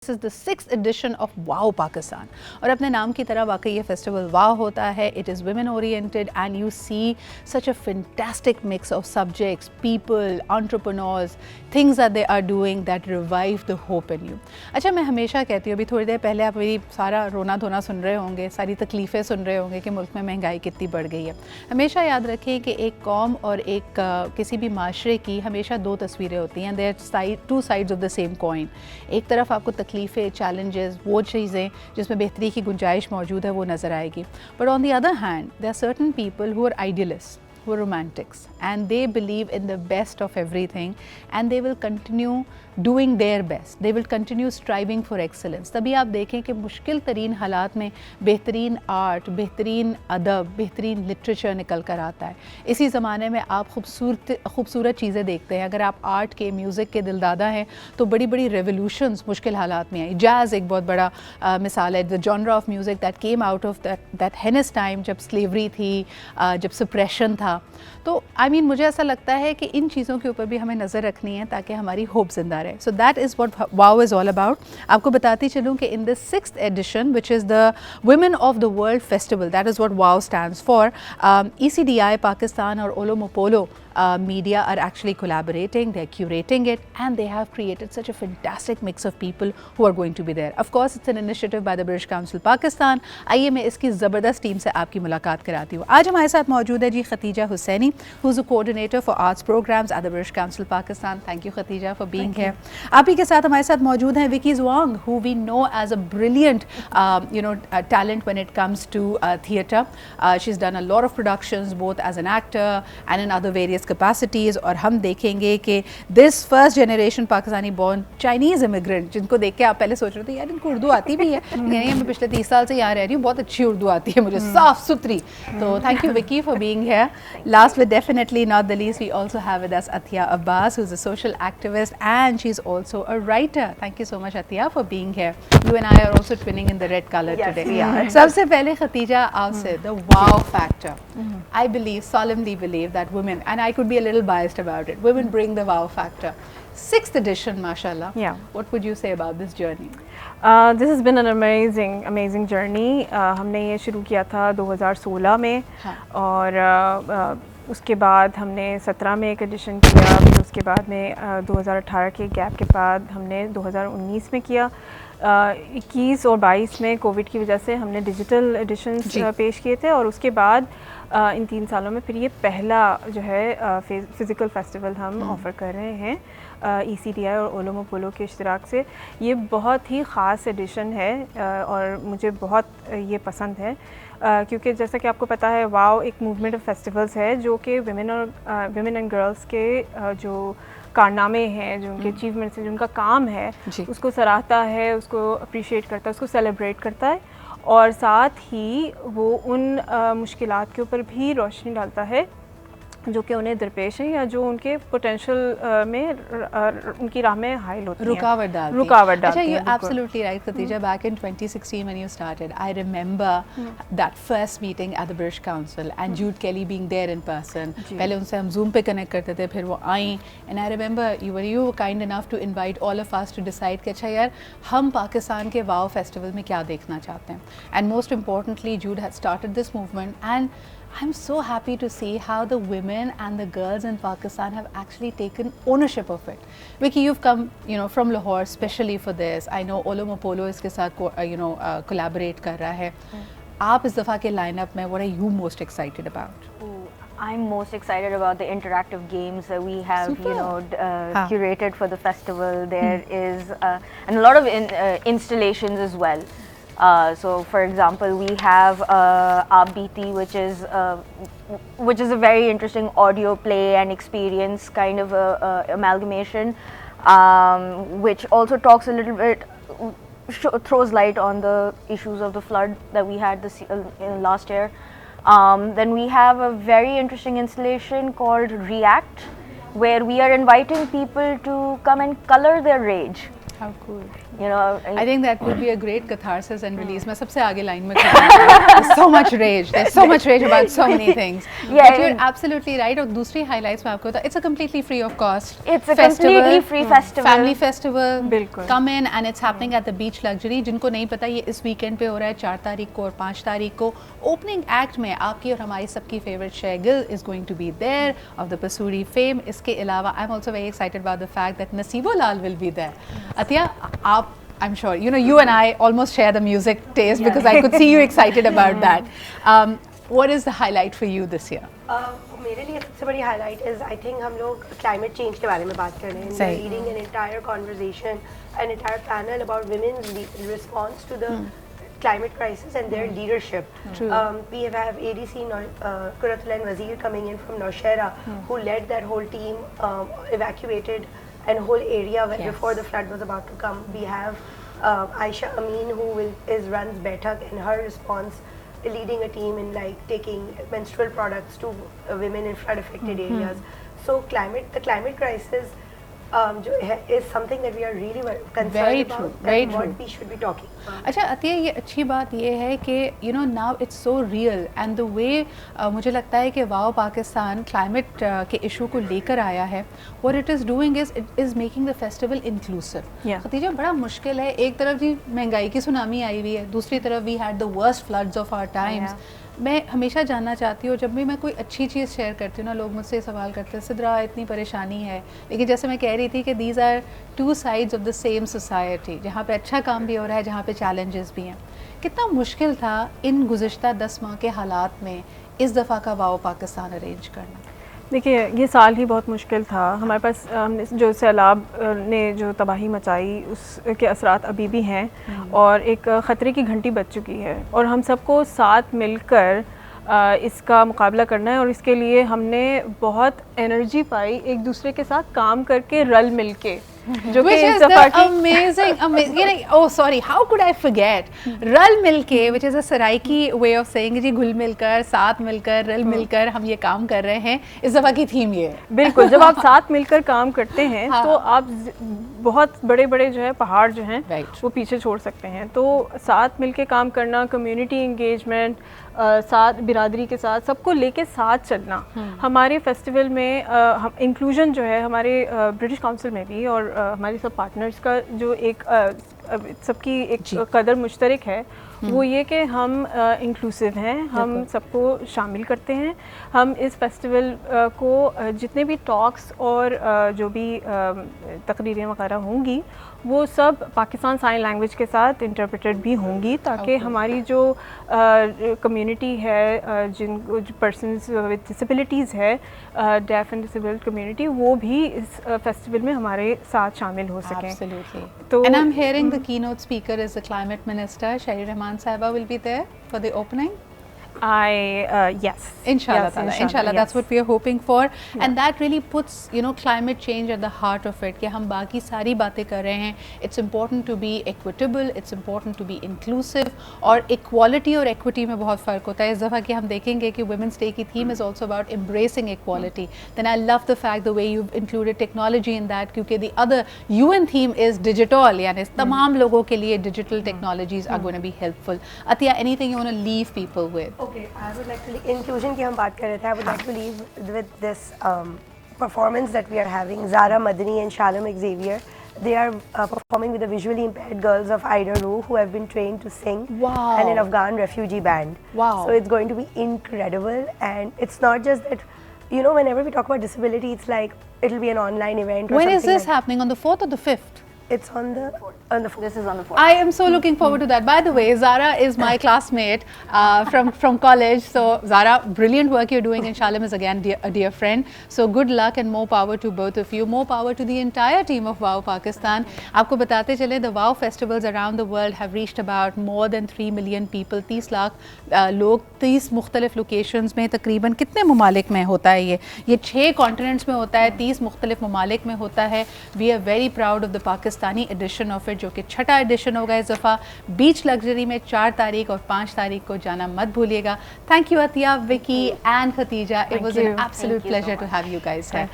This is the 6th edition of Wow Pakistan और अपने नाम की तरह वाकई ये फेस्टिवल वाव होता है. It is women oriented and you see such a fantastic mix of subjects, people, entrepreneurs, things that they are doing that revive the hope in you. अच्छा, मैं हमेशा कहती हूँ, अभी थोड़ी देर पहले आप मेरी सारा रोना धोना सुन रहे होंगे, सारी तकलीफ़ें सुन रहे होंगे कि मुल्क में महंगाई कितनी बढ़ गई है. हमेशा याद रखें कि एक कौम और एक किसी भी माशरे की हमेशा दो तस्वीरें होती हैं. There are two sides of the same coin. एक तरफ आपको तकलीफ़ें, चैलेंजेस, वो चीज़ें जिसमें बेहतरी की गुंजाइश मौजूद है वो नज़र आएगी. But on the other hand there are certain people who are idealist, who are romantics, and they believe in the best of everything and they will continue doing their best. They will continue striving for excellence. तभी आप देखें कि मुश्किल तरीन हालात में बेहतरीन art, बेहतरीन अदब, बेहतरीन लिटरेचर निकल कर आता है. इसी ज़माने में आप खूबसूरत चीज़ें देखते हैं. अगर आप आर्ट के, म्यूज़िक के दिलदादा हैं तो बड़ी बड़ी रेवोल्यूशंस मुश्किल हालात में आई. जैज़ एक बहुत बड़ा मिसाल है. The genre of music that came out of that heinous time, जब स्लेवरी थी, जब सप्रेशन था. तो मुझे ऐसा लगता है कि इन चीज़ों के ऊपर भी हमें नज़र रखनी है ताकि हमारी होप जिंदा रहे. सो दैट इज़ व्हाट वाव इज़ ऑल अबाउट. आपको बताती चलूँ कि in the 6th edition which is the women of the world festival, that is what वाव स्टैंड्स फॉर. ECDI पाकिस्तान और ओलो मोपोलो media are actually collaborating, they're curating it, and they have created such a fantastic mix of people who are going to be there. Of course, it's an initiative by the British Council Pakistan. आइए मैं इसकी ज़बरदस्त team से आपकी मुलाकात कराती हूँ. आज हमारे साथ मौजूद है जी Khatija Hussaini, who's a coordinator for arts programs at the British Council Pakistan. Thank you Khadija for being here. आप ही के साथ हमारे साथ मौजूद हैं Vicky ज़वांग, who we know as a brilliant talent when it comes to theatre. She's done a lot of productions both as an actor and in other various capacities. और हम देखेंगे कि this first generation Pakistani born Chinese immigrant, जिनको देख के आप पहले सोच रहे थे यार इनको उर्दू आती भी है. यानी मैं पिछले 30 साल से यहाँ रह रही हूँ, बहुत अच्छी उर्दू आती है मुझे, साफ़ सुथरी. तो thank you Vicky for being here. Last but definitely not the least, we also have with us Atiya Abbas, who is a social activist and she is also a writer. Thank you so much Atiya for being here. You and I are also twinning in the red colour today. सबसे पहले खतीजा आपसे, the वाव factor. I believe, solemnly believe that women, and I could be a little biased about it, women bring the wow factor. 6th edition, mashallah. Yeah. What would you say about this journey? This has been an amazing journey. हमने ये शुरू किया था 2016 में. हाँ. और उसके बाद हमने 17 में एक एडिशन किया. फिर उसके बाद में 2018 के गैप के बाद हमने 2019 में किया. 21 और 22 में कोविड की वजह से हमने डिजिटल एडिशंस पेश किए थे. और उसके बाद इन 3 सालों में फिर ये पहला जो है फ़िज़िकल फेस्टिवल हम ऑफ़र कर रहे हैं ECDI और ओलो मोपोलो के इश्तिराक से. ये बहुत ही ख़ास एडिशन है और मुझे बहुत ये पसंद है क्योंकि जैसा कि आपको पता है वाव एक मूवमेंट ऑफ फेस्टिवल्स है जो कि विमेन एंड गर्ल्स के जो कारनामे हैं, जो उनके अचीवमेंट्स हैं, जो उनका काम है, उसको सराहता है, उसको अप्रिशिएट करता है, उसको सेलिब्रेट करता है. और साथ ही वो उन मुश्किलात के ऊपर भी रोशनी डालता है जो कि उन्हें दरपेश है या जो उनके पोटेंशियल में उनकी राह में हाइल होती है, रुकावट डालती है. अच्छा, you absolutely right Khadija. Back in 2016 when you started, I remember that first meeting at the British Council and Jude Kelly being there in person. पहले उनसे हम Zoom पे कनेक्ट करते थे, फिर वो आई, and I remember you were kind enough to invite all of us to decide कि अच्छा यार हम पाकिस्तान के वाव फेस्टिवल में क्या देखना चाहते हैं. And most importantly, Jude had started this movement and I'm so happy to see how the women and the girls in Pakistan have actually taken ownership of it. Vicky, you've come, from Lahore specially for this. I know Olo Mopolo इसके साथ collaborate कर रहा है. आप इस दफ़ा के lineup में what are you most excited about? I'm most excited about the interactive games that we have, curated for the festival. There is and a lot of installations as well. So, for example, we have Aap Beeti, which is a very interesting audio play and experience kind of amalgamation, which also talks a little bit, throws light on the issues of the flood that we had last year. Then we have a very interesting installation called React, where we are inviting people to come and color their rage. How cool. I think that would be a great catharsis and release. मैं सबसे आगे line में there's so much rage. There's so much rage about so many things. But you're absolutely right. और दूसरी highlights में आपको होता it's a completely free of cost. It's a completely free festival. Family festival. बिल्कुल. Come in and it's happening at the Beach Luxury. जिनको नहीं पता ये इस weekend पे हो रहा है 4 तारीख को और 5 तारीख को. Opening act में आपकी और हमारी सबकी favorite Shaigil is going to be there of the Pasuri fame. इसके अलावा I'm also very excited about the fact that Nasibo Lal will be there. Atiya, I'm sure you and I almost share the music taste because I could see you excited about that. What is the highlight for you this year? मेरे लिए सबसे बड़ी highlight is I think हम लोग climate change के बारे में बात कर रहे हैं. We're leading an entire conversation, an entire panel about women's response to the climate crisis and their leadership. We have ADC Kuratulain Wazir coming in from Nowshera, who led that whole team, evacuated a whole area before the flood was about to come. We have Aisha Amin, who runs Baitak, and her response, leading a team in like taking menstrual products to women in flood affected areas. So the climate crisis is something that we are really concerned about and what we should be talking about. अच्छा अतिया, ये अच्छी बात ये है कि now it's so real and the way मुझे लगता है कि वाओ पाकिस्तान climate के issue को लेकर आया है. What it is doing is it is making the festival inclusive. Khatija, बड़ा मुश्किल है. एक तरफ जी महंगाई की सुनामी आई हुई है, दूसरी तरफ we had the worst floods of our times. मैं हमेशा जानना चाहती हूँ, जब भी मैं कोई अच्छी चीज़ शेयर करती हूँ ना, लोग मुझसे सवाल करते हैं सिद्रा इतनी परेशानी है, लेकिन जैसे मैं कह रही थी कि these are two sides of the same society, जहाँ पे अच्छा काम भी हो रहा है, जहाँ पे चैलेंजेस भी हैं. कितना मुश्किल था इन गुज़िश्ता 10 माह के हालात में इस दफ़ा का वाओ पाकिस्तान अरेंज करना? देखिए, ये साल ही बहुत मुश्किल था. हमारे पास हमने जो सैलाब ने जो तबाही मचाई उसके असरात अभी भी हैं और एक ख़तरे की घंटी बज चुकी है और हम सबको साथ मिलकर इसका मुकाबला करना है और इसके लिए हमने बहुत एनर्जी पाई एक दूसरे के साथ काम करके रल मिल के, जो कि इस दफ़ा की oh sorry, how could I forget रल मिलके, which is a Saraiki way of saying जी घुल मिलकर, साथ मिलकर, रल मिलकर हम ये काम कर रहे हैं. इस दफ़ा की थीम ये है. बिल्कुल, जब आप साथ मिलकर काम करते हैं तो आप बहुत बड़े बड़े जो है पहाड़ जो हैं वो पीछे छोड़ सकते हैं. तो साथ मिलके काम करना, कम्युनिटी एंगेजमेंट, साथ बिरादरी के साथ सबको लेके साथ चलना. हमारे फेस्टिवल में इंक्लूजन जो है हमारे ब्रिटिश काउंसिल में भी और हमारे सब पार्टनर्स का जो एक सबकी एक कदर मुश्तरक है, वो ये कि हम इंक्लूसिव हैं, हम सबको शामिल करते हैं. हम इस फेस्टिवल को जितने भी टॉक्स और जो भी तकरीरें वगैरह होंगी वो सब पाकिस्तान साइन लैंग्वेज के साथ इंटरप्रेटेड भी होंगी, ताकि हमारी जो कम्युनिटी है, जिन पर्सन्स विद डिसेबिलिटीज़ है, डेफ एंड डिसेबल्ड कम्युनिटी, वो भी इस फेस्टिवल में हमारे साथ शामिल हो सकें. Absolutely. तो And I'm hearing the keynote speaker is the climate minister, Shahir Rahman Sahaba will be there for the opening. Yes. Inshallah, Inshallah, that's what we are hoping for, and that really puts climate change at the heart of it. कि हम बाकी सारी बातें कर रहे हैं. It's important to be equitable, it's important to be inclusive, और equality और equity में बहुत फ़र्क होता है. इस दफ़ा कि हम देखेंगे कि Women's Day की theme is also about embracing equality. Then I love the fact the way you've included technology in that, क्योंकि the other UN theme is digital, यानी तमाम लोगों के लिए digital technologies are going to be helpful. Atiya, anything you want to leave people with? Okay, I would like to inclusion की हम बात कर रहे थे. I would like to leave with this performance that we are having. Zara Madani and Shalom Xavier, they are performing with the visually impaired girls of Ida Roo, who have been trained to sing, and an Afghan refugee band. So it's going to be incredible, and it's not just that, whenever we talk about disability, it's like it'll be an online event. When is this happening? On the 4th or the 5th? It's on the 4th. This is on the 4th. I am so looking forward to that. By the way, Zara is my classmate from college. So Zara, brilliant work you're doing, and Shalom is again a dear friend. So good luck and more power to both of you. More power to the entire team of WOW Pakistan. आपको बताते चले, the WOW festivals around the world have reached about more than 3 million people. 30 lakh लोग 30 मुख्तलिफ locations में, तकरीबन कितने ममालिक में होता है ये 6 कॉन्टिनेंट्स में होता है, 30 मुख्तलिफ ममालिक में होता है. We are very proud of the Pakistan edition of it, जो कि 6ठा एडिशन होगा इस दफ़ा. बीच लग्जरी में 4 तारीख और 5 तारीख को जाना मत भूलिएगा. Thank you Atiya, Vicky and Khatija. It was an absolute pleasure to have you guys here.